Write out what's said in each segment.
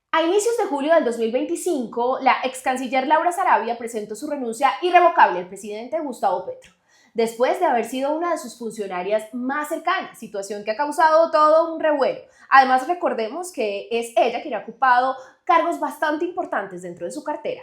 A inicios de julio del 2025, la ex canciller Laura Sarabia presentó su renuncia irrevocable al presidente Gustavo Petro, después de haber sido una de sus funcionarias más cercanas, situación que ha causado todo un revuelo. Además, recordemos que es ella quien ha ocupado cargos bastante importantes dentro de su cartera.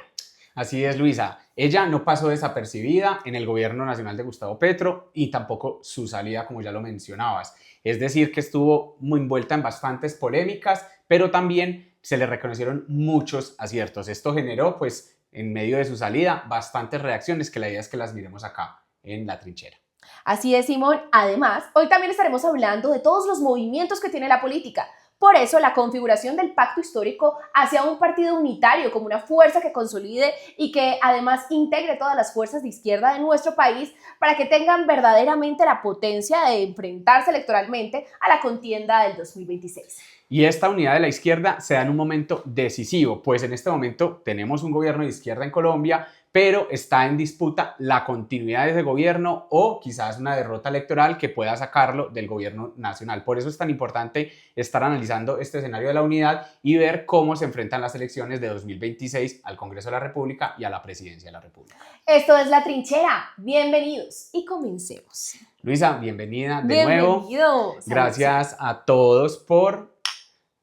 Así es, Luisa. Ella no pasó desapercibida en el gobierno nacional de Gustavo Petro y tampoco su salida, como ya lo mencionabas. Es decir, que estuvo muy envuelta en bastantes polémicas, pero también se le reconocieron muchos aciertos. Esto generó, pues, en medio de su salida, bastantes reacciones que la idea es que las miremos acá en la trinchera. Así es, Simón. Además, hoy también estaremos hablando de todos los movimientos que tiene la política. Por eso, la configuración del pacto histórico hacia un partido unitario como una fuerza que consolide y que además integre todas las fuerzas de izquierda de nuestro país para que tengan verdaderamente la potencia de enfrentarse electoralmente a la contienda del 2026. Y esta unidad de la izquierda se da en un momento decisivo, pues en este momento tenemos un gobierno de izquierda en Colombia, pero está en disputa la continuidad de ese gobierno o quizás una derrota electoral que pueda sacarlo del gobierno nacional. Por eso es tan importante estar analizando este escenario de la unidad y ver cómo se enfrentan las elecciones de 2026 al Congreso de la República y a la Presidencia de la República. Esto es La Trinchera. Bienvenidos y comencemos. Luisa, bienvenida de nuevo. Bienvenidos. Gracias a todos por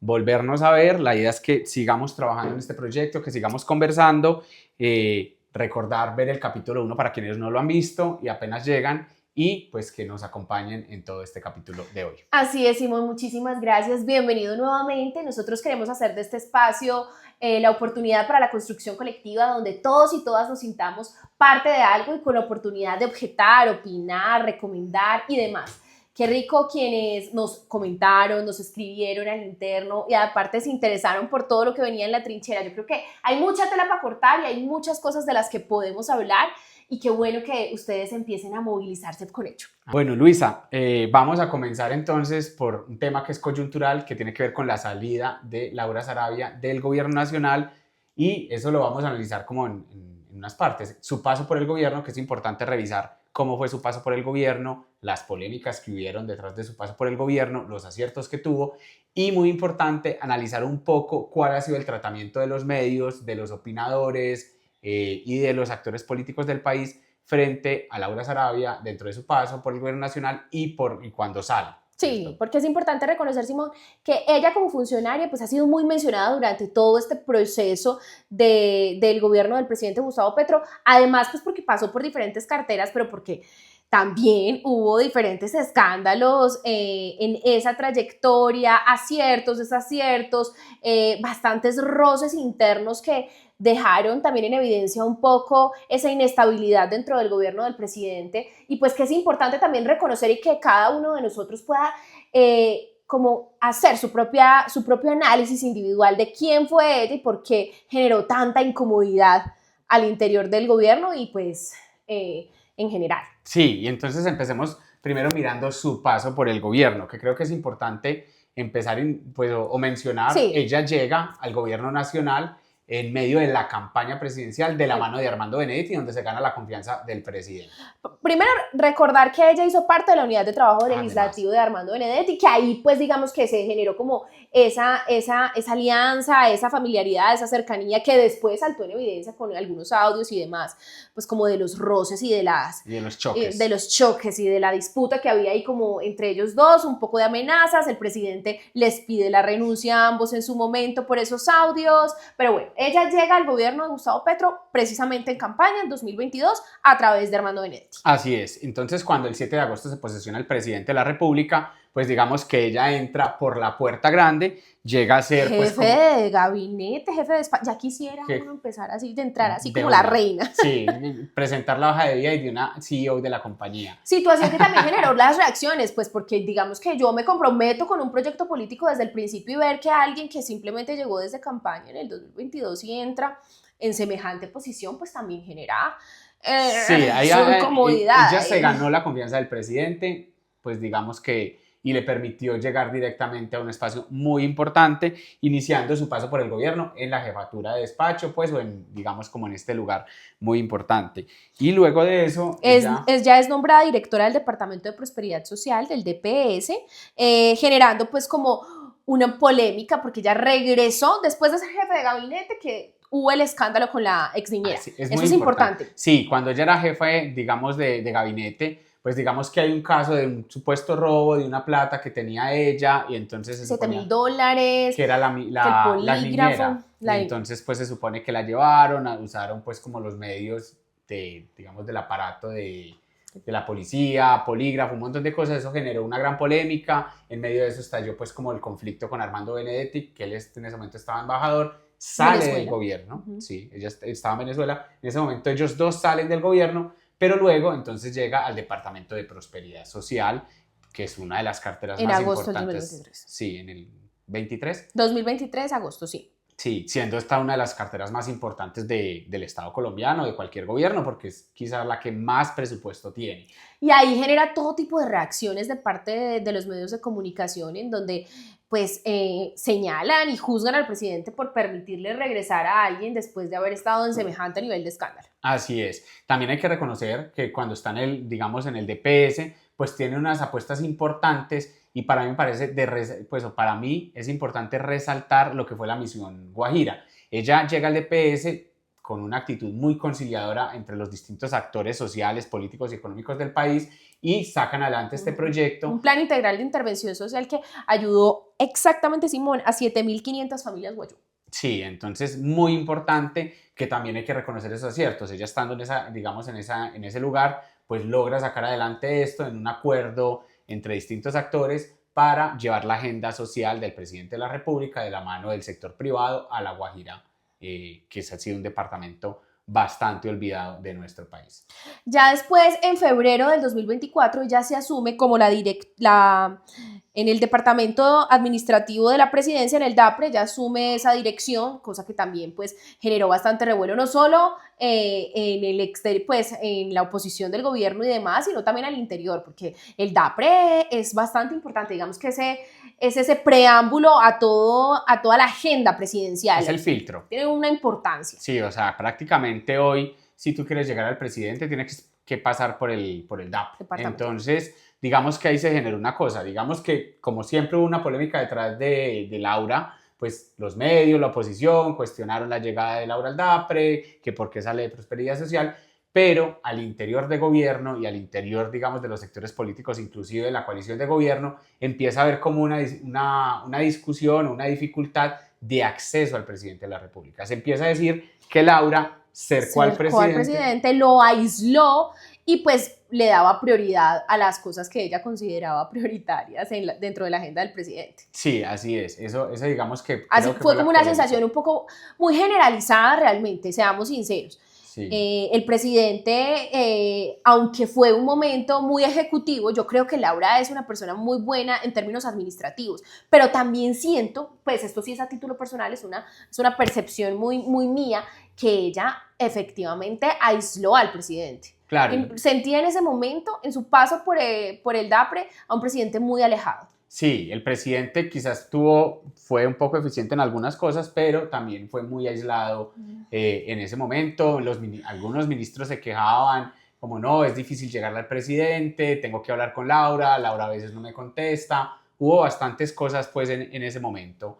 volvernos a ver. La idea es que sigamos trabajando en este proyecto, que sigamos conversando, recordar ver el capítulo 1 para quienes no lo han visto y apenas llegan y pues que nos acompañen en todo este capítulo de hoy. Así es, Simón, muchísimas gracias. Bienvenido nuevamente. Nosotros queremos hacer de este espacio la oportunidad para la construcción colectiva donde todos y todas nos sintamos parte de algo y con la oportunidad de objetar, opinar, recomendar y demás. Qué rico quienes nos comentaron, nos escribieron al interno y aparte se interesaron por todo lo que venía en la trinchera. Yo creo que hay mucha tela para cortar y hay muchas cosas de las que podemos hablar y qué bueno que ustedes empiecen a movilizarse con ello. Bueno, Luisa, vamos a comenzar entonces por un tema que es coyuntural, que tiene que ver con la salida de Laura Sarabia del gobierno nacional y eso lo vamos a analizar como en unas partes. Su paso por el gobierno, que es importante revisar cómo fue su paso por el gobierno, las polémicas que hubieron detrás de su paso por el gobierno, los aciertos que tuvo y muy importante analizar un poco cuál ha sido el tratamiento de los medios, de los opinadores y de los actores políticos del país frente a Laura Sarabia dentro de su paso por el gobierno nacional y cuando sale. Sí, porque es importante reconocer, Simón, que ella como funcionaria pues ha sido muy mencionada durante todo este proceso del gobierno del presidente Gustavo Petro, además pues porque pasó por diferentes carteras, pero porque también hubo diferentes escándalos en esa trayectoria, aciertos, desaciertos, bastantes roces internos que dejaron también en evidencia un poco esa inestabilidad dentro del gobierno del presidente y pues que es importante también reconocer y que cada uno de nosotros pueda como hacer su propio análisis individual de quién fue ella y por qué generó tanta incomodidad al interior del gobierno y pues en general. Sí, y entonces empecemos primero mirando su paso por el gobierno, que creo que es importante empezar pues, o mencionar. Sí. Ella llega al gobierno nacional en medio de la campaña presidencial de la mano de Armando Benedetti, donde se gana la confianza del presidente. Primero, recordar que ella hizo parte de la unidad de trabajo legislativo de Armando Benedetti, que ahí pues digamos que se generó como esa alianza, esa familiaridad, esa cercanía que después saltó en evidencia con algunos audios y demás, pues como de los roces y de los choques y de la disputa que había ahí como entre ellos dos, un poco de amenazas, el presidente les pide la renuncia a ambos en su momento por esos audios, pero bueno, ella llega al gobierno de Gustavo Petro precisamente en campaña en 2022 a través de Armando Benedetti. Así es, entonces cuando el 7 de agosto se posesiona el presidente de la República, pues digamos que ella entra por la puerta grande, llega a ser jefe pues de gabinete, jefe de despacho, ya quisiera uno empezar así, de entrar así como la reina. Sí, presentar la hoja de vida y de una CEO de la compañía. Situación que también generó las reacciones, pues porque digamos que yo me comprometo con un proyecto político desde el principio y ver que alguien que simplemente llegó desde campaña en el 2022 y entra en semejante posición, pues también genera sí, su incomodidad. Ella se ganó la confianza del presidente, pues digamos que y le permitió llegar directamente a un espacio muy importante, iniciando su paso por el gobierno en la jefatura de despacho, pues, o digamos como en este lugar muy importante. Y luego de eso... Ya es nombrada directora del Departamento de Prosperidad Social, del DPS, generando pues como una polémica porque ella regresó después de ser jefe de gabinete, que hubo el escándalo con la ex niñera. Sí, eso es importante. Sí, cuando ella era jefe, digamos, de gabinete, pues digamos que hay un caso de un supuesto robo de una plata que tenía ella y entonces se suponía $7,000, que era que el la polígrafo, niñera. Y entonces pues se supone que la llevaron, usaron pues como los medios de, digamos, del aparato de la policía, polígrafo, un montón de cosas. Eso generó una gran polémica. En medio de eso estalló pues como el conflicto con Armando Benedetti, que él en ese momento estaba embajador, sale Venezuela. del gobierno. Sí, ella estaba en Venezuela. En ese momento ellos dos salen del gobierno, pero luego entonces llega al Departamento de Prosperidad Social, que es una de las carteras más importantes. En agosto del 2023. Sí, en el 23. 2023, agosto, sí. Sí, siendo esta una de las carteras más importantes del Estado colombiano, de cualquier gobierno, porque es quizás la que más presupuesto tiene. Y ahí genera todo tipo de reacciones de parte de los medios de comunicación, en donde pues señalan y juzgan al presidente por permitirle regresar a alguien después de haber estado en semejante nivel de escándalo. Así es. También hay que reconocer que cuando está digamos, en el DPS, pues tiene unas apuestas importantes. Y para mí me parece, para mí es importante resaltar lo que fue la misión Guajira. Ella llega al DPS con una actitud muy conciliadora entre los distintos actores sociales, políticos y económicos del país y sacan adelante este proyecto. Un plan integral de intervención social que ayudó exactamente, Simón, a 7.500 familias guayú. Sí, entonces muy importante que también hay que reconocer esos aciertos. Ella estando en ese lugar, pues logra sacar adelante esto en un acuerdo entre distintos actores para llevar la agenda social del presidente de la República de la mano del sector privado a La Guajira, que ha sido un departamento bastante olvidado de nuestro país. Ya después, en febrero del 2024, ya se asume como en el departamento administrativo de la presidencia, en el DAPRE, ya asume esa dirección, cosa que también pues generó bastante revuelo, no solo en el exterior, pues en la oposición del gobierno y demás, sino también al interior, porque el DAPRE es bastante importante, digamos que es ese preámbulo a toda la agenda presidencial. Es el filtro. Tiene una importancia. Sí, o sea, prácticamente hoy, si tú quieres llegar al presidente, tienes que pasar por el DAPRE. Entonces, digamos que ahí se generó una cosa, digamos que como siempre hubo una polémica detrás de Laura, pues los medios, la oposición cuestionaron la llegada de Laura al DAPRE, que por qué sale de Prosperidad Social, pero al interior de gobierno y al interior, digamos, de los sectores políticos, inclusive de la coalición de gobierno, empieza a haber como una discusión, una dificultad de acceso al presidente de la República. Se empieza a decir que Laura cercó al presidente, lo aisló y pues le daba prioridad a las cosas que ella consideraba prioritarias dentro de la agenda del presidente. Sí, así es. Eso digamos que... Así fue como una sensación un poco muy generalizada realmente, seamos sinceros. Sí. El presidente, aunque fue un momento muy ejecutivo, yo creo que Laura es una persona muy buena en términos administrativos, pero también siento, pues esto sí es a título personal, es una percepción muy, muy mía, que ella efectivamente aisló al presidente. Claro. Sentía en ese momento, en su paso por el DAPRE, a un presidente muy alejado. Sí, el presidente quizás fue un poco eficiente en algunas cosas, pero también fue muy aislado en ese momento. Algunos ministros se quejaban, como no, es difícil llegarle al presidente, tengo que hablar con Laura a veces no me contesta. Hubo bastantes cosas pues en ese momento,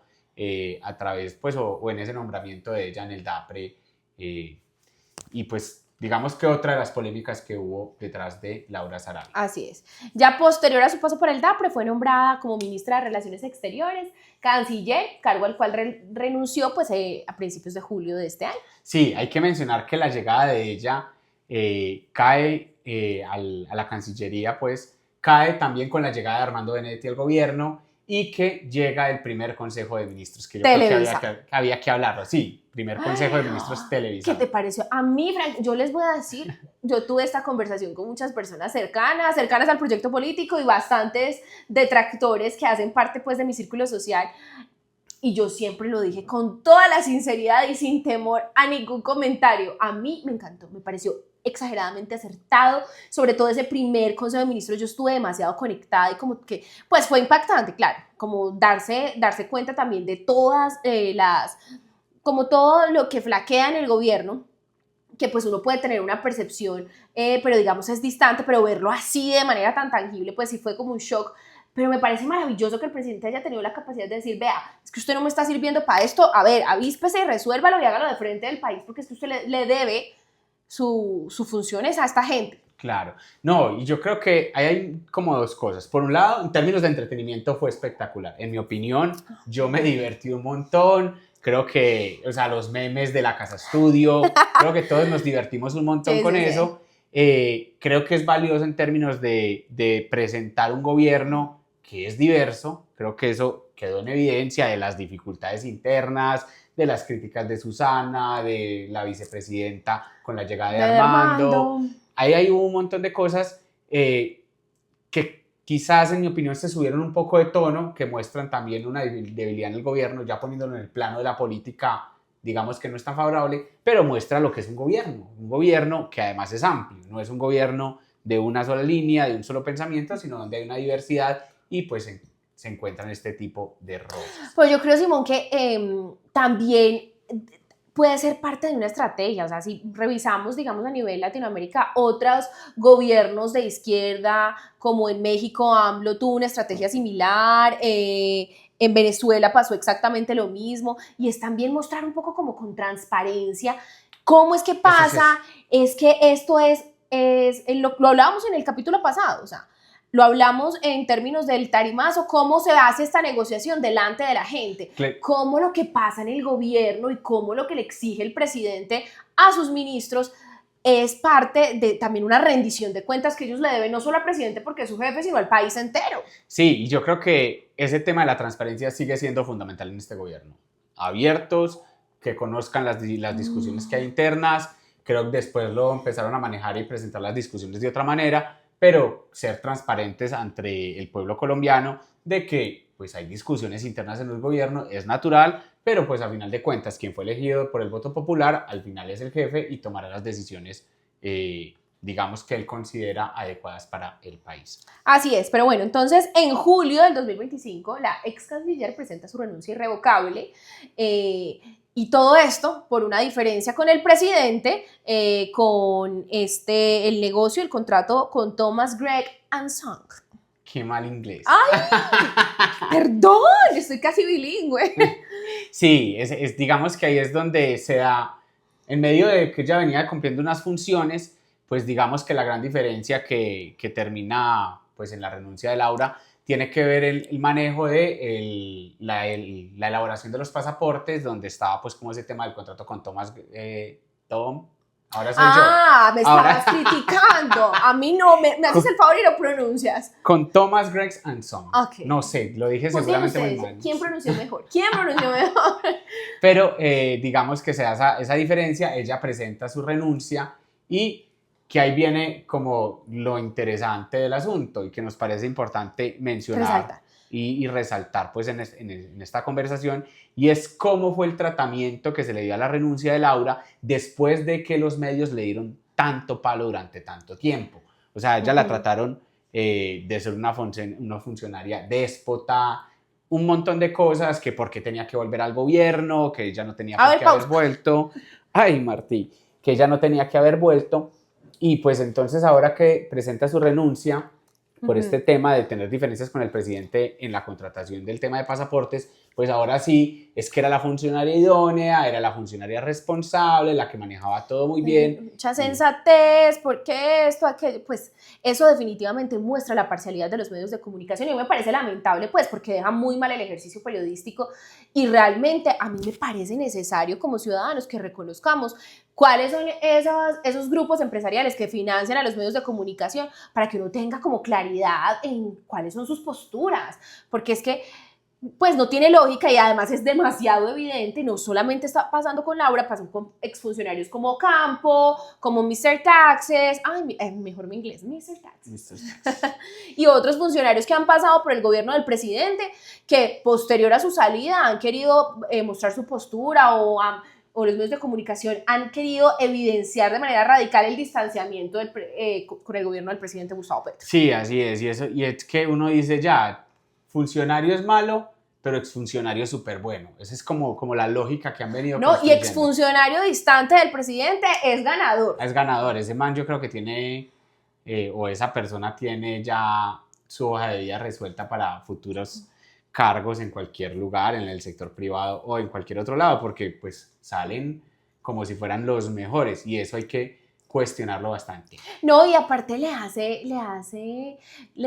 a través pues o en ese nombramiento de ella en el DAPRE, y pues digamos que otra de las polémicas que hubo detrás de Laura Sarabia. Así es. Ya posterior a su paso por el DAPRE fue nombrada como ministra de Relaciones Exteriores, canciller, cargo al cual renunció pues, a principios de julio de este año. Sí, hay que mencionar que la llegada de ella cae a la Cancillería, pues cae también con la llegada de Armando Benedetti al gobierno y que llega el primer Consejo de Ministros, que yo creo que había que hablarlo. Sí, primer Consejo de Ministros televisado. ¿Qué te pareció? A mí, Frank, yo les voy a decir, yo tuve esta conversación con muchas personas cercanas al proyecto político y bastantes detractores que hacen parte pues de mi círculo social. Y yo siempre lo dije con toda la sinceridad y sin temor a ningún comentario. A mí me encantó, me pareció exageradamente acertado, sobre todo ese primer Consejo de Ministros. Yo estuve demasiado conectada y como que, pues fue impactante, claro, como darse cuenta también de todas como todo lo que flaquea en el gobierno, que pues uno puede tener una percepción, pero digamos es distante, pero verlo así de manera tan tangible, pues sí fue como un shock Pero me parece maravilloso que el presidente haya tenido la capacidad de decir, vea, es que usted no me está sirviendo para esto, a ver, avíspese y resuélvalo y hágalo de frente del país, porque es que usted le debe sus funciones a esta gente. Claro, no, y yo creo que hay como dos cosas. Por un lado, en términos de entretenimiento fue espectacular. En mi opinión, yo me divertí un montón. Creo que, o sea, los memes de la Casa Estudio, creo que todos nos divertimos un montón Sí, con sí, eso. Creo que es valioso en términos de presentar un gobierno que es diverso. Creo que eso quedó en evidencia de las dificultades internas, de las críticas de Susana, de la vicepresidenta con la llegada de Armando. Ahí hay un montón de cosas que quizás, en mi opinión, se subieron un poco de tono, que muestran también una debilidad en el gobierno, ya poniéndolo en el plano de la política, digamos que no es tan favorable, pero muestra lo que es un gobierno que además es amplio, no es un gobierno de una sola línea, de un solo pensamiento, sino donde hay una diversidad y pues se encuentran este tipo de roles. Pues yo creo, Simón, que también puede ser parte de una estrategia. O sea, si revisamos, digamos, a nivel Latinoamérica, otros gobiernos de izquierda, como en México, AMLO tuvo una estrategia similar, en Venezuela pasó exactamente lo mismo, y es también mostrar un poco como con transparencia cómo es que pasa, es que esto lo hablábamos en el capítulo pasado, o sea, lo hablamos en términos del tarimazo, cómo se hace esta negociación delante de la gente, cómo lo que pasa en el gobierno y cómo lo que le exige el presidente a sus ministros es parte de también una rendición de cuentas que ellos le deben no solo al presidente porque es su jefe, sino al país entero. Sí, y yo creo que ese tema de la transparencia sigue siendo fundamental en este gobierno. Abiertos, que conozcan las discusiones que hay internas, creo que después lo empezaron a manejar y presentar las discusiones de otra manera, pero ser transparentes ante el pueblo colombiano de que pues hay discusiones internas en el gobierno, es natural, pero pues a final de cuentas quien fue elegido por el voto popular al final es el jefe y tomará las decisiones digamos que él considera adecuadas para el país. Así es, pero bueno, entonces en julio del 2025 la ex canciller presenta su renuncia irrevocable y todo esto por una diferencia con el presidente, con el negocio, el contrato con Thomas Gregg & Son. Qué mal inglés. ¡Ay! Perdón, estoy casi bilingüe. Sí, digamos que ahí es donde se da, en medio de que ella venía cumpliendo unas funciones, pues digamos que la gran diferencia que termina pues en la renuncia de Laura tiene que ver el manejo de la elaboración de los pasaportes, donde estaba pues como ese tema del contrato con Tom. Ahora soy yo. Me estabas criticando. A mí no, me haces el favor y lo pronuncias. Con Thomas Gregg & Son. Okay. No sé, lo dije pues seguramente muy mal. ¿Quién pronunció mejor? ¿Quién pronunció mejor? Pero digamos que se da esa diferencia, ella presenta su renuncia y que ahí viene como lo interesante del asunto y que nos parece importante mencionar y resaltar pues en esta conversación, y es cómo fue el tratamiento que se le dio a la renuncia de Laura después de que los medios le dieron tanto palo durante tanto tiempo. O sea, ella la trataron de ser una funcionaria déspota, un montón de cosas, que porque tenía que volver al gobierno, que ella no tenía que haber vuelto. Ay, Martí, que ella no tenía que haber vuelto. Y pues entonces ahora que presenta su renuncia por este tema de tener diferencias con el presidente en la contratación del tema de pasaportes, pues ahora sí es que era la funcionaria idónea, era la funcionaria responsable, la que manejaba todo muy bien. Mucha sensatez, porque esto, aquello, pues eso definitivamente muestra la parcialidad de los medios de comunicación y me parece lamentable pues porque deja muy mal el ejercicio periodístico y realmente a mí me parece necesario como ciudadanos que reconozcamos cuáles son esos grupos empresariales que financian a los medios de comunicación para que uno tenga como claridad en cuáles son sus posturas, porque es que pues no tiene lógica y además es demasiado evidente, no solamente está pasando con Laura, pasó con exfuncionarios como Campo, como Mr. Taxes, mejor mi inglés, Mr. Taxes, y otros funcionarios que han pasado por el gobierno del presidente, que posterior a su salida han querido mostrar su postura o los medios de comunicación han querido evidenciar de manera radical el distanciamiento con el gobierno del presidente Gustavo Petro. Sí, así es, y es que uno dice ya, funcionario es malo, pero exfuncionario es súper bueno. Esa es como la lógica que han venido y exfuncionario distante del presidente es ganador. Es ganador, ese man yo creo que tiene, o esa persona tiene ya su hoja de vida resuelta para futuros cargos en cualquier lugar, en el sector privado o en cualquier otro lado, porque pues salen como si fueran los mejores y eso hay que cuestionarlo bastante. No, y aparte le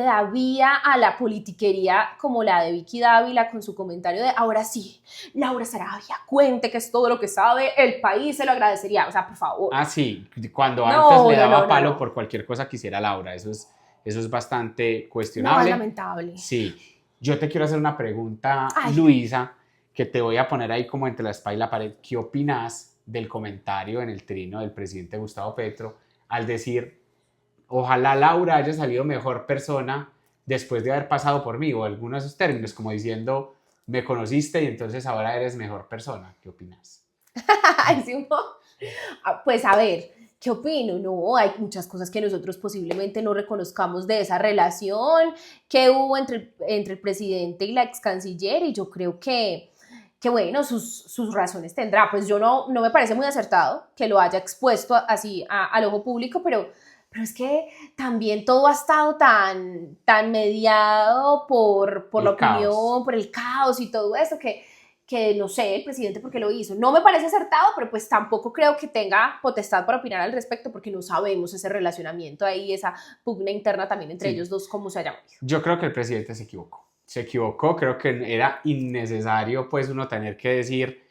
da vía a la politiquería como la de Vicky Dávila con su comentario de ahora sí, Laura Sarabia, cuente que es todo lo que sabe, el país se lo agradecería, o sea, por favor. Ah, sí, cuando No, antes le daba no, palo no. por cualquier cosa que hiciera Laura, eso es bastante No, es cuestionable. lamentable. Sí, yo te quiero hacer una pregunta, Ay. Luisa, que te voy a poner ahí como entre la espada y la pared. ¿Qué opinas del comentario en el trino del presidente Gustavo Petro al decir, ojalá Laura haya salido mejor persona después de haber pasado por mí, o algunos de esos términos, como diciendo, me conociste y entonces ahora eres mejor persona? ¿Qué opinas? Ay, sí, no. Pues a ver, ¿qué opino? No, hay muchas cosas que nosotros posiblemente no reconozcamos de esa relación que hubo entre el presidente y la ex canciller, y yo creo que bueno, sus razones tendrá. Pues yo no me parece muy acertado que lo haya expuesto así al ojo público, pero es que también todo ha estado tan mediado por la El caos. opinión, por el caos y todo eso, que no sé, el presidente por qué lo hizo. No me parece acertado, pero pues tampoco creo que tenga potestad para opinar al respecto, porque no sabemos ese relacionamiento ahí, esa pugna interna también entre Sí. ellos dos, cómo se haya movido. Yo creo que el presidente se equivocó. Se equivocó, creo que era innecesario pues uno tener que decir,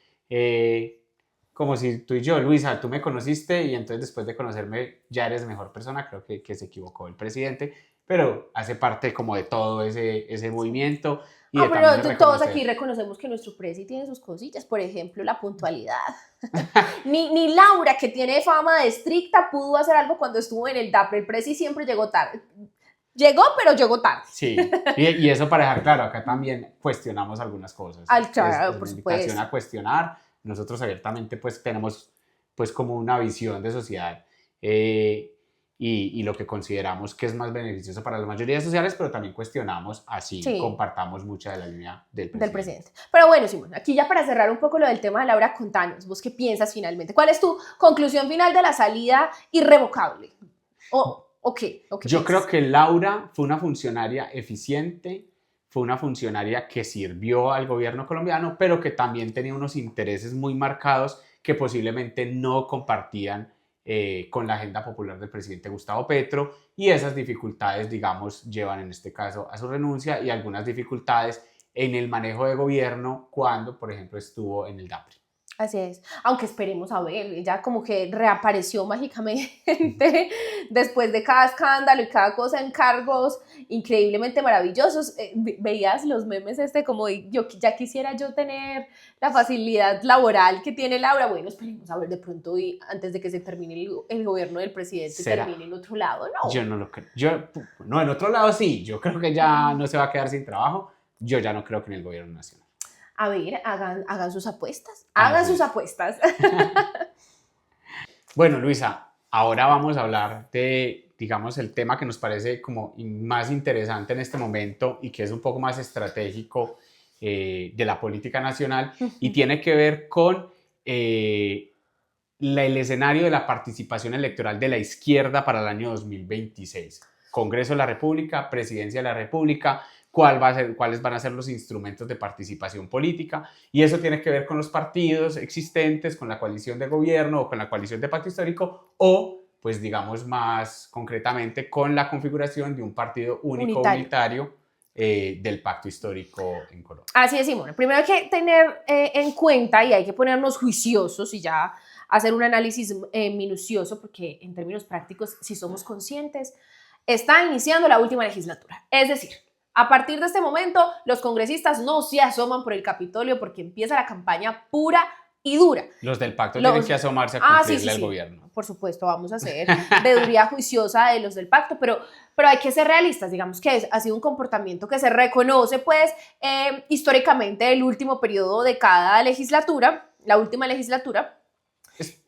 como si tú y yo, Luisa, tú me conociste y entonces después de conocerme ya eres mejor persona. Creo que se equivocó el presidente, pero hace parte como de todo ese movimiento y de también Pero todos reconocer. aquí reconocemos que nuestro presi tiene sus cosillas, por ejemplo, la puntualidad. ni Laura, que tiene fama de estricta, pudo hacer algo cuando estuvo en el DAPRE. El presi siempre llegó tarde. Llegó, pero llegó tarde. Sí, y eso para dejar claro, acá también cuestionamos algunas cosas. Claro, Es por una invitación supuesto. a cuestionar. Nosotros abiertamente pues tenemos pues como una visión de sociedad y lo que consideramos que es más beneficioso para las mayorías sociales, pero también cuestionamos, así Sí. compartamos mucha de la línea del presidente. Pero bueno, Simón, aquí ya para cerrar un poco lo del tema de Laura, contanos, ¿vos qué piensas finalmente? ¿Cuál es tu conclusión final de la salida irrevocable? ¿O qué? Yo creo que Laura fue una funcionaria eficiente, fue una funcionaria que sirvió al gobierno colombiano, pero que también tenía unos intereses muy marcados que posiblemente no compartían con la agenda popular del presidente Gustavo Petro, y esas dificultades, digamos, llevan en este caso a su renuncia y algunas dificultades en el manejo de gobierno cuando, por ejemplo, estuvo en el DAPRE. Así es, aunque esperemos a ver, ella como que reapareció mágicamente después de cada escándalo y cada cosa en cargos increíblemente maravillosos. Veías los memes como yo ya quisiera yo tener la facilidad laboral que tiene Laura. Bueno, esperemos a ver de pronto y antes de que se termine el gobierno del presidente. ¿Será? Termine en otro lado, ¿no? Yo no lo creo. No, en otro lado sí, yo creo que ya no se va a quedar sin trabajo. Yo ya no creo que en el gobierno nacional. A ver, hagan sus apuestas. Hagan sus apuestas. Bueno, Luisa, ahora vamos a hablar de, digamos, el tema que nos parece como más interesante en este momento y que es un poco más estratégico de la política nacional y tiene que ver con el escenario de la participación electoral de la izquierda para el año 2026. Congreso de la República, Presidencia de la República, cuáles van a ser los instrumentos de participación política, y eso tiene que ver con los partidos existentes, con la coalición de gobierno o con la coalición de pacto histórico, o pues digamos más concretamente con la configuración de un partido único unitario del pacto histórico en Colombia. Así es, Simón. Primero hay que tener en cuenta y hay que ponernos juiciosos y ya hacer un análisis minucioso, porque en términos prácticos, si somos conscientes, está iniciando la última legislatura. Es decir, a partir de este momento, los congresistas no se asoman por el Capitolio porque empieza la campaña pura y dura. Los del pacto tienen que asomarse a cumplirle al gobierno. Por supuesto, vamos a hacer veeduría juiciosa de los del pacto, pero hay que ser realistas. Digamos que ha sido un comportamiento que se reconoce, pues, históricamente el último periodo de cada legislatura, la última legislatura.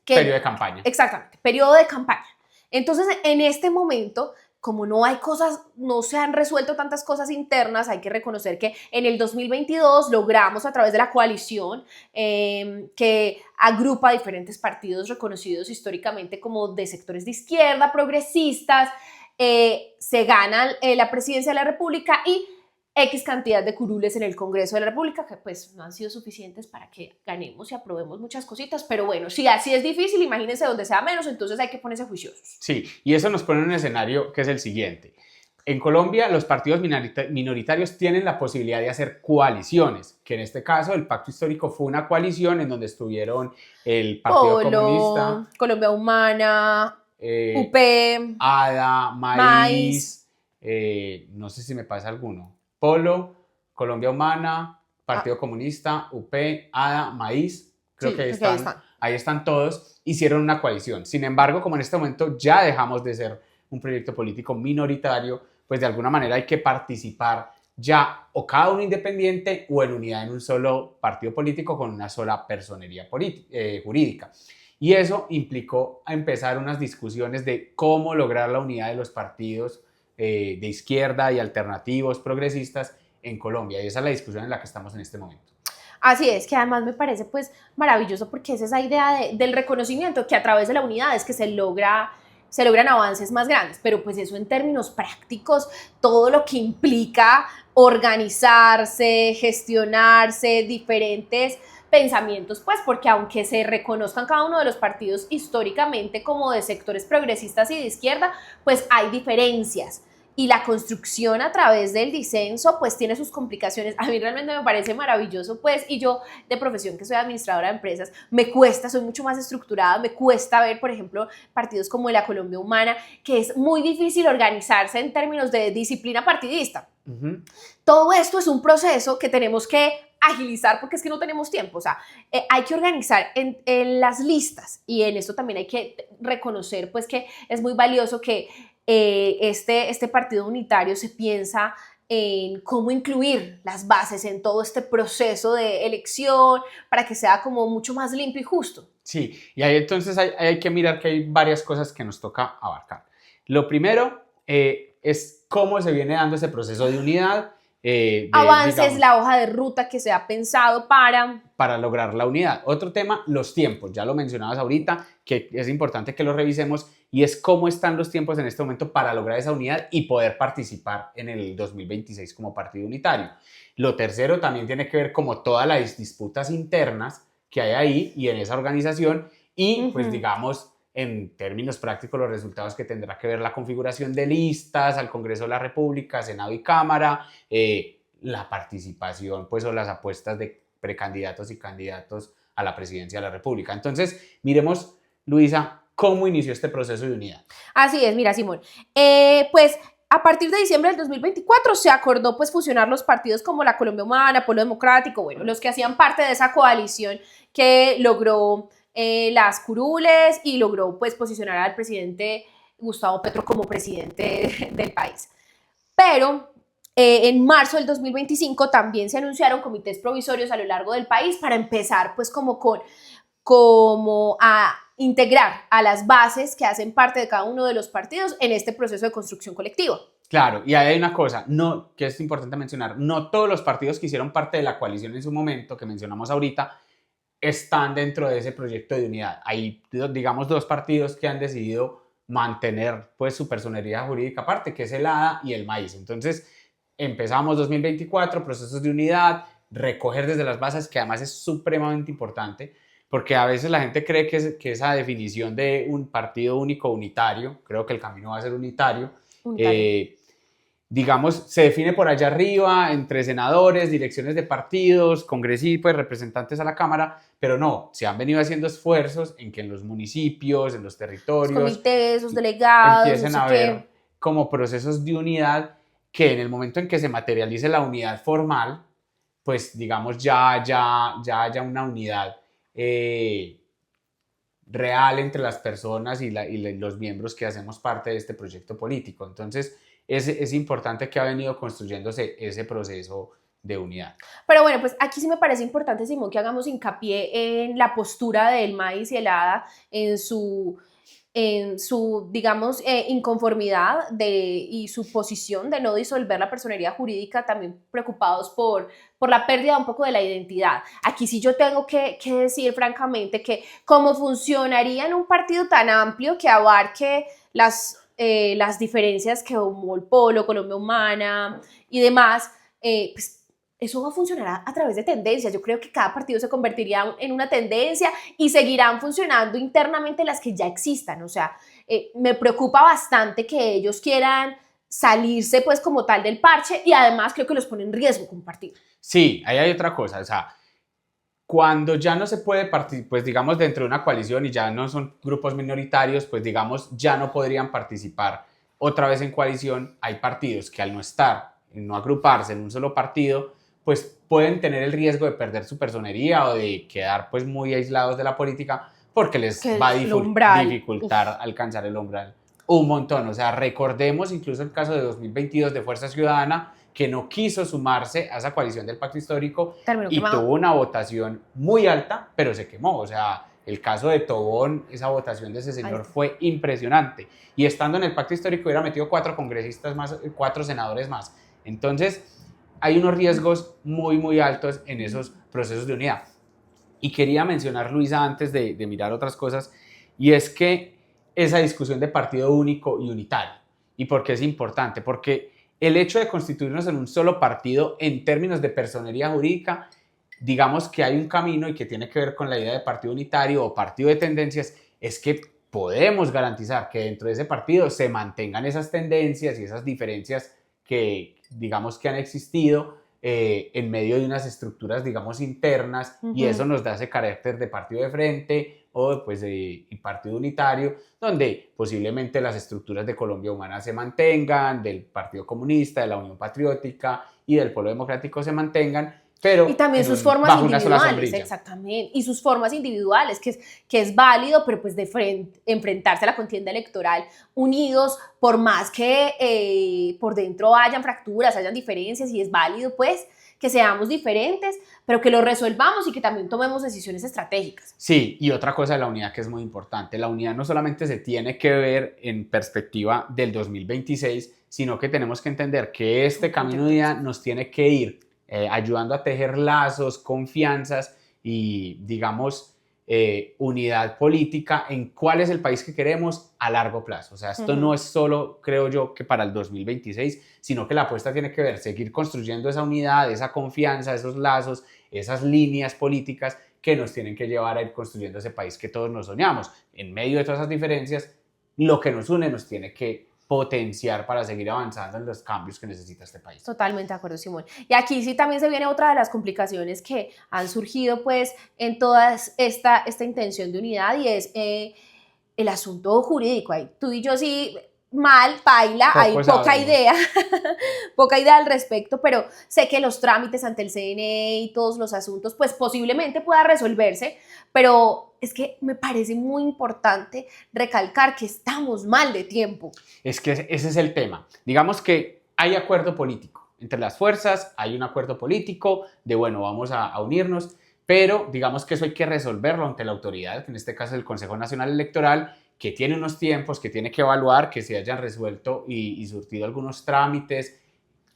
Periodo de campaña. Exactamente, periodo de campaña. Entonces, en este momento, como no hay cosas, no se han resuelto tantas cosas internas, hay que reconocer que en el 2022 logramos a través de la coalición que agrupa diferentes partidos reconocidos históricamente como de sectores de izquierda, progresistas, se gana la presidencia de la República y X cantidad de curules en el Congreso de la República, que pues no han sido suficientes para que ganemos y aprobemos muchas cositas, pero bueno, si así es difícil, imagínense donde sea menos, entonces hay que ponerse juiciosos. Sí, y eso nos pone en un escenario que es el siguiente. En Colombia, los partidos minoritarios tienen la posibilidad de hacer coaliciones, que en este caso el Pacto Histórico fue una coalición en donde estuvieron el Partido Comunista, Colombia Humana, UP, ADA, Maíz, no sé si me pasa alguno, Polo, Colombia Humana, Partido Comunista, UP, ADA, Maíz, creo sí, que ahí están todos, hicieron una coalición. Sin embargo, como en este momento ya dejamos de ser un proyecto político minoritario, pues de alguna manera hay que participar ya o cada uno independiente o en unidad en un solo partido político con una sola personería jurídica. Y eso implicó a empezar unas discusiones de cómo lograr la unidad de los partidos de izquierda y alternativos progresistas en Colombia. Y esa es la discusión en la que estamos en este momento. Así es, que además me parece pues maravilloso porque es esa idea del reconocimiento que a través de la unidad es que se logran avances más grandes, pero pues eso en términos prácticos, todo lo que implica organizarse, gestionarse, diferentes pensamientos, pues porque aunque se reconozcan cada uno de los partidos históricamente como de sectores progresistas y de izquierda, pues hay diferencias. Y la construcción a través del disenso pues tiene sus complicaciones. A mí realmente me parece maravilloso pues, y yo de profesión que soy administradora de empresas, me cuesta, soy mucho más estructurada, me cuesta ver por ejemplo partidos como la Colombia Humana, que es muy difícil organizarse en términos de disciplina partidista. Todo esto es un proceso que tenemos que agilizar porque es que no tenemos tiempo, o sea, hay que organizar en las listas y en esto también hay que reconocer pues que es muy valioso que este partido unitario se piensa en cómo incluir las bases en todo este proceso de elección para que sea como mucho más limpio y justo. Sí, y ahí entonces hay que mirar que hay varias cosas que nos toca abarcar. Lo primero es cómo se viene dando ese proceso de unidad. Avances, digamos, la hoja de ruta que se ha pensado para lograr la unidad. Otro tema, los tiempos. Ya lo mencionabas ahorita, que es importante que lo revisemos, y es cómo están los tiempos en este momento para lograr esa unidad y poder participar en el 2026 como partido unitario. Lo tercero también tiene que ver como todas las disputas internas que hay ahí y en esa organización y pues digamos en términos prácticos los resultados que tendrá que ver la configuración de listas al Congreso de la República, Senado y Cámara, la participación pues o las apuestas de precandidatos y candidatos a la presidencia de la República. Entonces, miremos, Luisa, cómo inició este proceso de unidad. Así es, mira, Simón, pues a partir de diciembre del 2024 se acordó pues fusionar los partidos como la Colombia Humana, Polo Democrático, bueno, los que hacían parte de esa coalición que logró las curules y logró pues posicionar al presidente Gustavo Petro como presidente del país. Pero en marzo del 2025 también se anunciaron comités provisorios a lo largo del país para empezar pues como a integrar a las bases que hacen parte de cada uno de los partidos en este proceso de construcción colectiva. Claro, y ahí hay una cosa, que es importante mencionar, no todos los partidos que hicieron parte de la coalición en su momento, que mencionamos ahorita, están dentro de ese proyecto de unidad. Hay, digamos, dos partidos que han decidido mantener pues su personería jurídica aparte, que es el ADA y el Maíz. Entonces, empezamos 2024, procesos de unidad, recoger desde las bases, que además es supremamente importante, porque a veces la gente cree que esa definición de un partido único unitario, creo que el camino va a ser unitario. Digamos, se define por allá arriba entre senadores, direcciones de partidos, congresistas, pues, representantes a la Cámara, pero no, se han venido haciendo esfuerzos en que en los municipios, en los territorios, los comités, los delegados, empiecen a ver como procesos de unidad que en el momento en que se materialice la unidad formal, pues digamos ya haya una unidad real entre las personas y los miembros que hacemos parte de este proyecto político. Entonces, es importante que ha venido construyéndose ese proceso de unidad. Pero bueno, pues aquí sí me parece importante, Simón, que hagamos hincapié en la postura del Maíz y el ADA, en su digamos, inconformidad y su posición de no disolver la personería jurídica, también preocupados por la pérdida un poco de la identidad. Aquí sí yo tengo que decir francamente que cómo funcionaría en un partido tan amplio que abarque las las diferencias que como el Polo, Colombia Humana y demás, pues eso va a funcionar a través de tendencias. Yo creo que cada partido se convertiría en una tendencia y seguirán funcionando internamente las que ya existan. O sea, me preocupa bastante que ellos quieran salirse pues como tal del parche y además creo que los pone en riesgo como partido. Sí, ahí hay otra cosa, o sea, cuando ya no se puede participar, pues digamos dentro de una coalición y ya no son grupos minoritarios, pues digamos ya no podrían participar otra vez en coalición. Hay partidos que al no estar, no agruparse en un solo partido, pues pueden tener el riesgo de perder su personería o de quedar pues muy aislados de la política porque les Que va a el umbral, dificultar alcanzar el umbral un montón. O sea, recordemos incluso el caso de 2022 de Fuerza Ciudadana, que no quiso sumarse a esa coalición del pacto histórico terminó y quemado. tuvo una votación muy alta, pero se quemó. O sea, el caso de Tobón, esa votación de ese señor fue impresionante. Y estando en el pacto histórico hubiera metido 4 congresistas más, 4 senadores más. Entonces, hay unos riesgos muy, muy altos en esos procesos de unidad. Y quería mencionar, Luisa, antes de mirar otras cosas, y es que esa discusión de partido único y unitario. ¿Y por qué es importante? Porque el hecho de constituirnos en un solo partido en términos de personería jurídica, digamos que hay un camino y que tiene que ver con la idea de partido unitario o partido de tendencias, es que podemos garantizar que dentro de ese partido se mantengan esas tendencias y esas diferencias que digamos que han existido en medio de unas estructuras, digamos, internas, y eso nos da ese carácter de partido de frente o pues de partido unitario, donde posiblemente las estructuras de Colombia Humana se mantengan, del Partido Comunista, de la Unión Patriótica y del Polo Democrático se mantengan, pero y también sus formas bajo una sola individuales, sombrilla. exactamente, y sus formas individuales, que es válido, pero pues de frente, enfrentarse a la contienda electoral unidos, por más que por dentro hayan fracturas, hayan diferencias, y es válido pues que seamos diferentes, pero que lo resolvamos y que también tomemos decisiones estratégicas. Sí, y otra cosa de la unidad que es muy importante, la unidad no solamente se tiene que ver en perspectiva del 2026, sino que tenemos que entender que este camino de unidad nos tiene que ir ayudando a tejer lazos, confianzas y, digamos, unidad política en cuál es el país que queremos a largo plazo. O sea, esto no es solo, creo yo, que para el 2026, sino que la apuesta tiene que ver seguir construyendo esa unidad, esa confianza, esos lazos, esas líneas políticas que nos tienen que llevar a ir construyendo ese país que todos nos soñamos. En medio de todas esas diferencias, lo que nos une nos tiene que potenciar para seguir avanzando en los cambios que necesita este país. Totalmente de acuerdo, Simón. Y aquí sí también se viene otra de las complicaciones que han surgido pues en toda esta intención de unidad, y es el asunto jurídico. Ahí tú y yo sí, mal, paila, hay poca idea, poca idea al respecto, pero sé que los trámites ante el CNE y todos los asuntos pues posiblemente pueda resolverse, pero es que me parece muy importante recalcar que estamos mal de tiempo. Es que ese es el tema. Digamos que hay acuerdo político entre las fuerzas, hay un acuerdo político de, bueno, vamos a unirnos, pero digamos que eso hay que resolverlo ante la autoridad, que en este caso es el Consejo Nacional Electoral, que tiene unos tiempos, que tiene que evaluar que se hayan resuelto y surtido algunos trámites,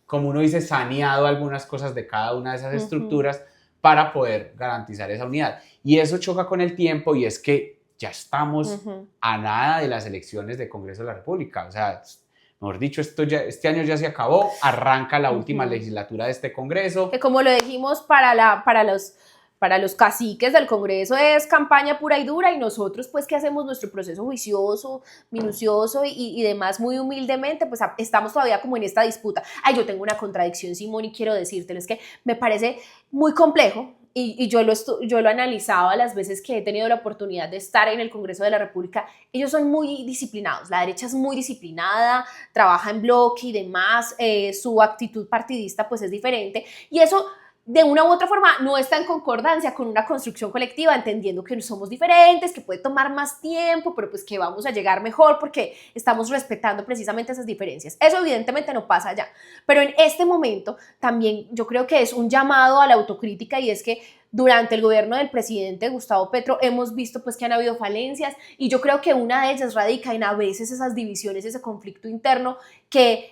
como uno dice, saneado algunas cosas de cada una de esas estructuras para poder garantizar esa unidad. Y eso choca con el tiempo, y es que ya estamos a nada de las elecciones de Congreso de la República. O sea, mejor dicho, este año ya se acabó, arranca la última legislatura de este Congreso. Que como lo dijimos para los caciques del Congreso es campaña pura y dura, y nosotros pues que hacemos nuestro proceso juicioso, minucioso y demás muy humildemente, pues estamos todavía como en esta disputa. Ay, yo tengo una contradicción, Simón, y quiero decírtelo, es que me parece muy complejo. Y yo lo analizaba las veces que he tenido la oportunidad de estar en el Congreso de la República. Ellos son muy disciplinados, la derecha es muy disciplinada, trabaja en bloque y demás, su actitud partidista pues es diferente, y eso de una u otra forma no está en concordancia con una construcción colectiva, entendiendo que somos diferentes, que puede tomar más tiempo, pero pues que vamos a llegar mejor porque estamos respetando precisamente esas diferencias. Eso evidentemente no pasa allá, pero en este momento también yo creo que es un llamado a la autocrítica, y es que durante el gobierno del presidente Gustavo Petro hemos visto pues que han habido falencias, y yo creo que una de ellas radica en a veces esas divisiones, ese conflicto interno que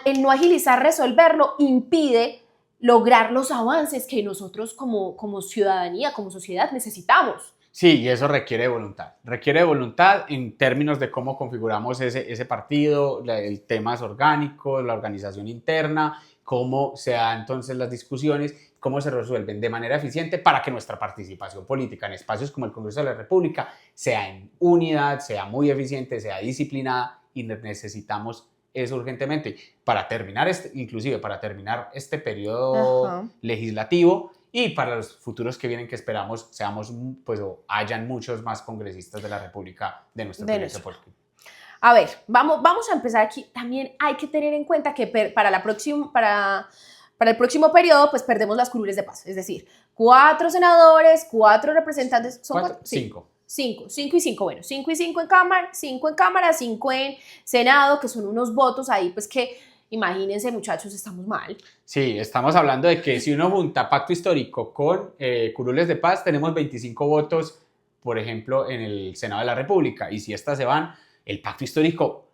el no agilizar resolverlo impide lograr los avances que nosotros como ciudadanía, como sociedad necesitamos. Sí, y eso requiere voluntad en términos de cómo configuramos ese partido, el temas orgánicos, la organización interna, cómo se dan entonces las discusiones, cómo se resuelven de manera eficiente para que nuestra participación política en espacios como el Congreso de la República sea en unidad, sea muy eficiente, sea disciplinada, y necesitamos eso urgentemente para terminar inclusive para terminar este periodo Ajá. legislativo y para los futuros que vienen, que esperamos seamos, pues, o hayan muchos más congresistas de la República de nuestro De proyecto nuestro. político. A ver, vamos a empezar aquí. También hay que tener en cuenta que para el próximo periodo, pues perdemos las curules de paz. Es decir, 4 senadores, 4 representantes, ¿son ¿Cuatro? cuatro? Sí. Cinco. 5 y 5, bueno, 5 y 5 en Cámara, 5 en Cámara, 5 en Senado, que son unos votos ahí, pues que imagínense, muchachos, estamos mal. Sí, estamos hablando de que si uno junta pacto histórico con curules de paz, tenemos 25 votos, por ejemplo, en el Senado de la República. Y si estas se van, el pacto histórico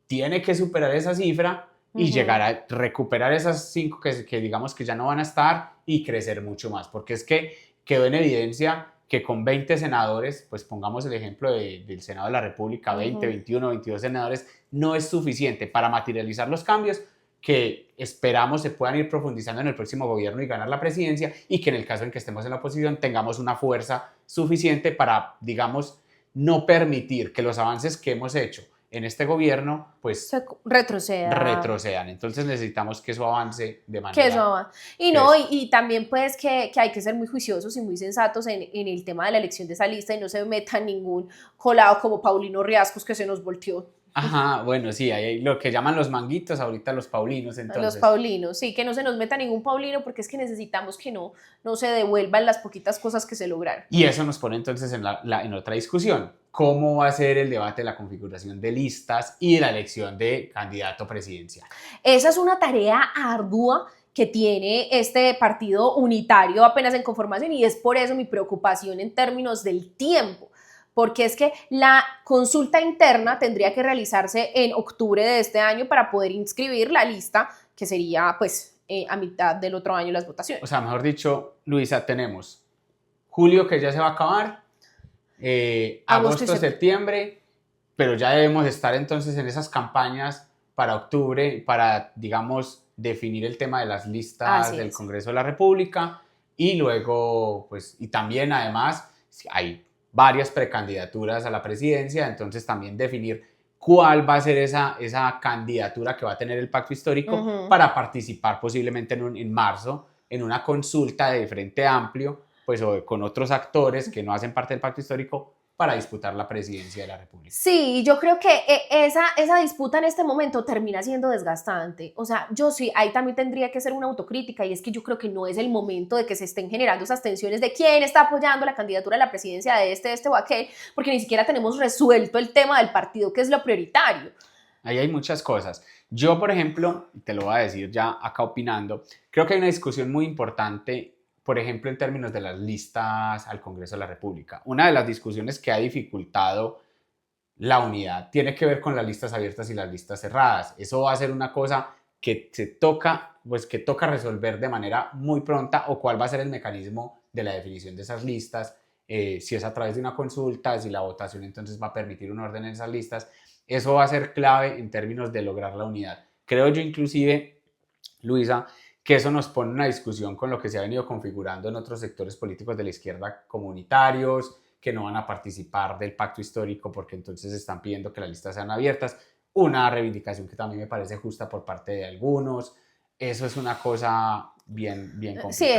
tiene que superar esa cifra y llegar a recuperar esas 5 que digamos que ya no van a estar y crecer mucho más. Porque es que quedó en evidencia que con 20 senadores, pues pongamos el ejemplo del Senado de la República, 20, 21, 22 senadores, no es suficiente para materializar los cambios que esperamos se puedan ir profundizando en el próximo gobierno y ganar la presidencia, y que en el caso en que estemos en la oposición tengamos una fuerza suficiente para, digamos, no permitir que los avances que hemos hecho en este gobierno pues Se retroceda. retrocedan. Entonces necesitamos que eso avance de Que eso manera... va. Y no, y también pues que hay que ser muy juiciosos y muy sensatos en el tema de la elección de esa lista y no se meta ningún colado como Paulino Riascos que se nos volteó. Ajá, bueno, sí, hay lo que llaman los manguitos, ahorita los paulinos, Los entonces. paulinos, sí, que no se nos meta ningún paulino porque es que necesitamos que no se devuelvan las poquitas cosas que se lograron. Y eso nos pone entonces en otra discusión. ¿Cómo va a ser el debate de la configuración de listas y de la elección de candidato presidencial? Esa es una tarea ardua que tiene este partido unitario apenas en conformación y es por eso mi preocupación en términos del tiempo, porque es que la consulta interna tendría que realizarse en octubre de este año para poder inscribir la lista, que sería pues a mitad del otro año las votaciones. O sea, mejor dicho, Luisa, tenemos julio, que ya se va a acabar, agosto, septiembre, pero ya debemos estar entonces en esas campañas para octubre, para, digamos, definir el tema de las listas del Congreso de la República, y luego, pues, y también además hay varias precandidaturas a la presidencia, entonces también definir cuál va a ser esa candidatura que va a tener el pacto histórico para participar posiblemente en marzo en una consulta de Frente Amplio, pues, o con otros actores que no hacen parte del pacto histórico, para disputar la presidencia de la República. Sí, yo creo que esa disputa en este momento termina siendo desgastante. O sea, yo sí, ahí también tendría que ser una autocrítica y es que yo creo que no es el momento de que se estén generando esas tensiones de quién está apoyando la candidatura a la presidencia de este o aquel, porque ni siquiera tenemos resuelto el tema del partido, que es lo prioritario. Ahí hay muchas cosas. Yo, por ejemplo, te lo voy a decir ya acá opinando, creo que hay una discusión muy importante, por ejemplo, en términos de las listas al Congreso de la República. Una de las discusiones que ha dificultado la unidad tiene que ver con las listas abiertas y las listas cerradas. Eso va a ser una cosa que que toca resolver de manera muy pronta, o cuál va a ser el mecanismo de la definición de esas listas, si es a través de una consulta, si la votación entonces va a permitir un orden en esas listas. Eso va a ser clave en términos de lograr la unidad. Creo yo inclusive, Luisa, que eso nos pone en una discusión con lo que se ha venido configurando en otros sectores políticos de la izquierda, comunitarios, que no van a participar del pacto histórico porque entonces están pidiendo que las listas sean abiertas. Una reivindicación que también me parece justa por parte de algunos. Eso es una cosa bien complicada. Sí,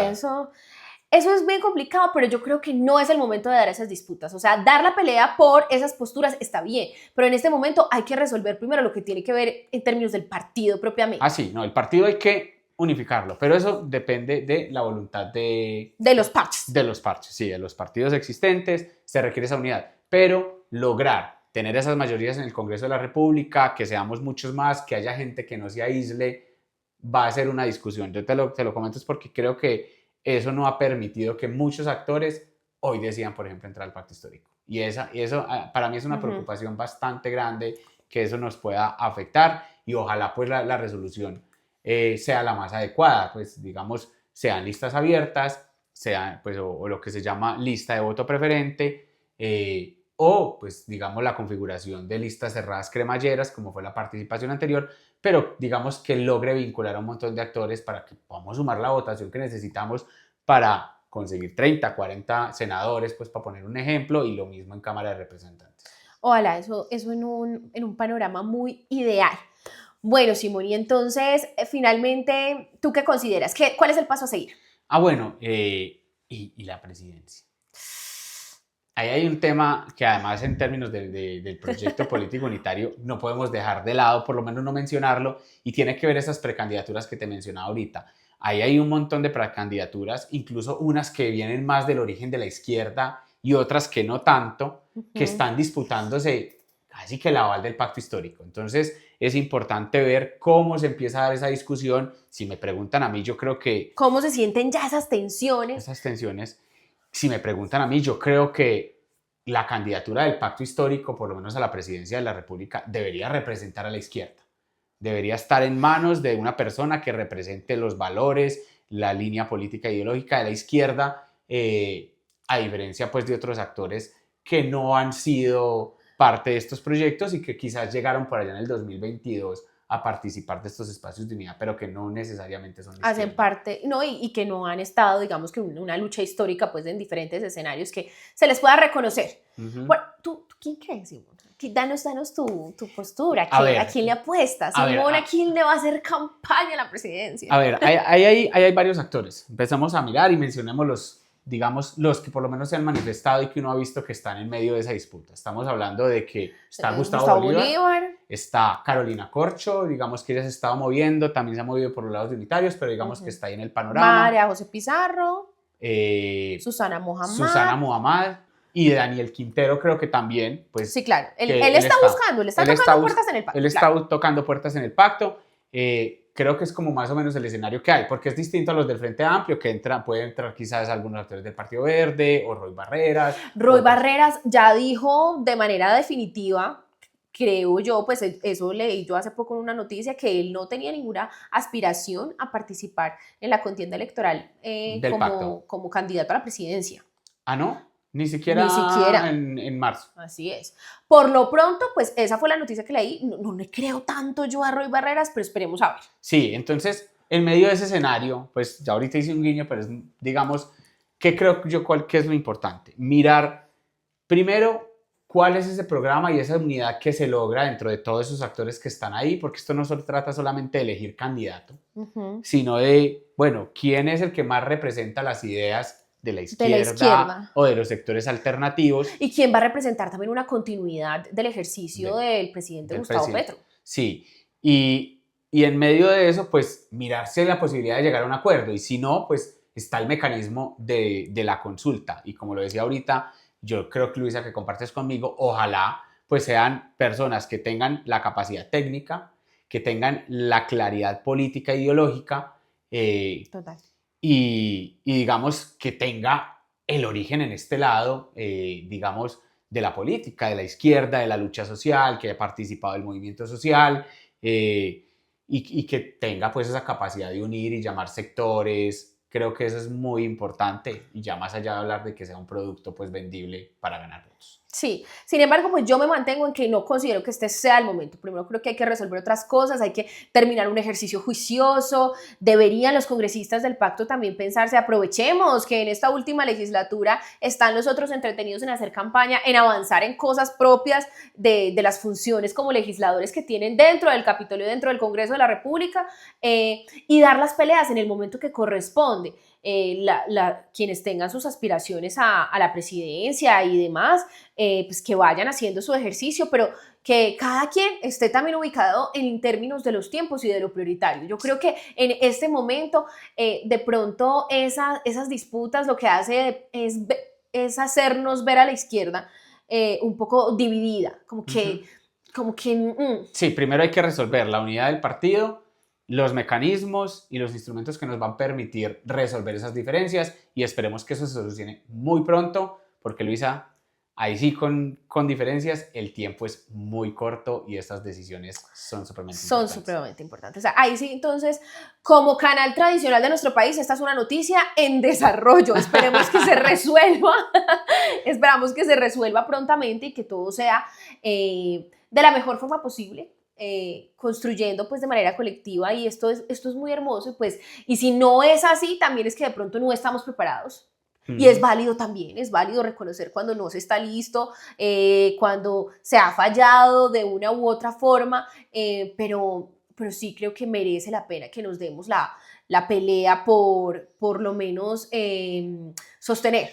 eso es bien complicado, pero yo creo que no es el momento de dar esas disputas. O sea, dar la pelea por esas posturas está bien, pero en este momento hay que resolver primero lo que tiene que ver en términos del partido propiamente. Ah, sí, no, el partido hay que unificarlo, pero eso depende de la voluntad de los parches. De los parches, sí, de los partidos existentes, se requiere esa unidad, pero lograr tener esas mayorías en el Congreso de la República, que seamos muchos más, que haya gente que no se aísle, va a ser una discusión. Yo te lo comento es porque creo que eso no ha permitido que muchos actores hoy decidan, por ejemplo, entrar al pacto histórico. Y eso para mí es una preocupación bastante grande, que eso nos pueda afectar, y ojalá pues la resolución sea la más adecuada. Pues digamos, sean listas abiertas, sean, pues, o lo que se llama lista de voto preferente, o pues digamos la configuración de listas cerradas cremalleras, como fue la participación anterior, pero digamos que logre vincular a un montón de actores para que podamos sumar la votación que necesitamos para conseguir 30, 40 senadores, pues para poner un ejemplo, y lo mismo en Cámara de Representantes. Ojalá eso en un panorama muy ideal. Bueno, Simón, y entonces, finalmente, ¿tú qué consideras? ¿Cuál es el paso a seguir? Bueno, y la presidencia. Ahí hay un tema que además en términos del proyecto político unitario no podemos dejar de lado, por lo menos no mencionarlo, y tiene que ver esas precandidaturas que te mencionaba ahorita. Ahí hay un montón de precandidaturas, incluso unas que vienen más del origen de la izquierda y otras que no tanto, que están disputándose casi que el aval del pacto histórico. Entonces es importante ver cómo se empieza a dar esa discusión. Si me preguntan a mí, yo creo que... ¿Cómo se sienten ya esas tensiones? Esas tensiones, si me preguntan a mí, yo creo que la candidatura del pacto histórico, por lo menos a la presidencia de la República, debería representar a la izquierda. Debería estar en manos de una persona que represente los valores, la línea política e ideológica de la izquierda, a diferencia pues de otros actores que no han sido parte de estos proyectos y que quizás llegaron por allá en el 2022 a participar de estos espacios de unidad, pero que no necesariamente son de hacen parte, no, y que no han estado, digamos que en una lucha histórica, pues en diferentes escenarios que se les pueda reconocer. Bueno, ¿tú quién crees, Simón? Danos tu postura. ¿A quién le apuestas? Simón, ¿a quién le va a hacer campaña a la presidencia? A ver, hay varios actores. Empezamos a mirar y mencionemos los que por lo menos se han manifestado y que uno ha visto que están en medio de esa disputa. Estamos hablando de que está Gustavo Bolívar, está Carolina Corcho, digamos que ella se estaba moviendo, también se ha movido por los lados unitarios, pero digamos que está ahí en el panorama. María José Pizarro, Susana Muhammad y Daniel Quintero, creo que también. Pues, sí, claro, él está tocando puertas en el pacto. Él está tocando puertas en el pacto. Creo que es como más o menos el escenario que hay, porque es distinto a los del Frente Amplio, que pueden entrar quizás algunos actores del Partido Verde o Roy Barreras. Barreras ya dijo de manera definitiva, creo yo, pues eso leí yo hace poco en una noticia, que él no tenía ninguna aspiración a participar en la contienda electoral como candidato a la presidencia. ¿Ah, no? Ni siquiera en marzo. Así es. Por lo pronto, pues esa fue la noticia que leí. No le creo tanto yo a Roy Barreras, pero esperemos a ver. Sí, entonces, en medio de ese escenario, pues ya ahorita hice un guiño, pero digamos, ¿qué creo yo qué es lo importante? Mirar primero cuál es ese programa y esa unidad que se logra dentro de todos esos actores que están ahí, porque esto no trata solamente de elegir candidato, sino de, bueno, ¿quién es el que más representa las ideas de la izquierda o de los sectores alternativos? ¿Y quién va a representar también una continuidad del ejercicio del presidente Gustavo Petro? Sí, y en medio de eso, pues mirarse la posibilidad de llegar a un acuerdo, y si no, pues está el mecanismo de la consulta, y como lo decía ahorita, yo creo que Luisa, que compartes conmigo, ojalá pues sean personas que tengan la capacidad técnica, que tengan la claridad política e ideológica, Total. Y digamos que tenga el origen en este lado, digamos, de la política, de la izquierda, de la lucha social, que haya participado del movimiento social, y que tenga pues esa capacidad de unir y llamar sectores. Creo que eso es muy importante, y ya más allá de hablar de que sea un producto pues vendible para ganar votos. Sí, sin embargo, pues yo me mantengo en que no considero que este sea el momento. Primero creo que hay que resolver otras cosas, hay que terminar un ejercicio juicioso. Deberían los congresistas del pacto también pensarse, aprovechemos que en esta última legislatura están los otros entretenidos en hacer campaña, en avanzar en cosas propias de las funciones como legisladores que tienen dentro del Capitolio, dentro del Congreso de la República, y dar las peleas en el momento que corresponde. Quienes tengan sus aspiraciones a la presidencia y demás, pues que vayan haciendo su ejercicio, pero que cada quien esté también ubicado en términos de los tiempos y de lo prioritario. Yo creo que en este momento, de pronto, esas disputas lo que hace es hacernos ver a la izquierda un poco dividida, como que... Sí, primero hay que resolver la unidad del partido, los mecanismos y los instrumentos que nos van a permitir resolver esas diferencias, y esperemos que eso se solucione muy pronto, porque Luisa, ahí sí con diferencias, el tiempo es muy corto y estas decisiones son supremamente importantes. O sea, ahí sí, entonces, como canal tradicional de nuestro país, esta es una noticia en desarrollo. Esperemos que se resuelva, esperamos que se resuelva prontamente y que todo sea de la mejor forma posible. Construyendo pues de manera colectiva y esto es muy hermoso pues, y si no es así también es que de pronto no estamos preparados y es válido también, es válido reconocer cuando no se está listo, cuando se ha fallado de una u otra forma, pero sí creo que merece la pena que nos demos la pelea por lo menos sostener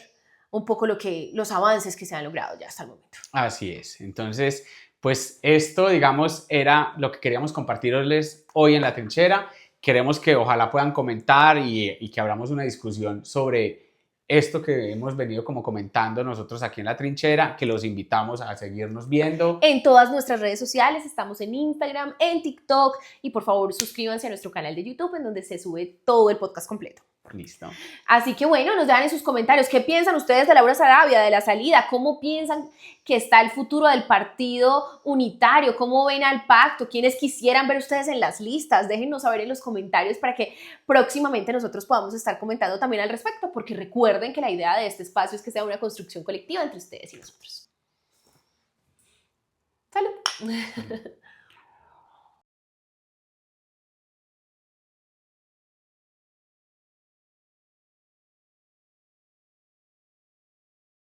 un poco los avances que se han logrado ya hasta el momento. Así es, entonces pues esto digamos era lo que queríamos compartirles hoy en La Trinchera. Queremos que ojalá puedan comentar y que abramos una discusión sobre esto que hemos venido como comentando nosotros aquí en La Trinchera, que los invitamos a seguirnos viendo. En todas nuestras redes sociales, estamos en Instagram, en TikTok y por favor suscríbanse a nuestro canal de YouTube en donde se sube todo el podcast completo. Listo. Así que bueno, nos dejan en sus comentarios qué piensan ustedes de Laura Sarabia, de la salida, cómo piensan que está el futuro del partido unitario, cómo ven al pacto, quiénes quisieran ver ustedes en las listas, déjenos saber en los comentarios para que próximamente nosotros podamos estar comentando también al respecto, porque recuerden que la idea de este espacio es que sea una construcción colectiva entre ustedes y nosotros. ¡Salud!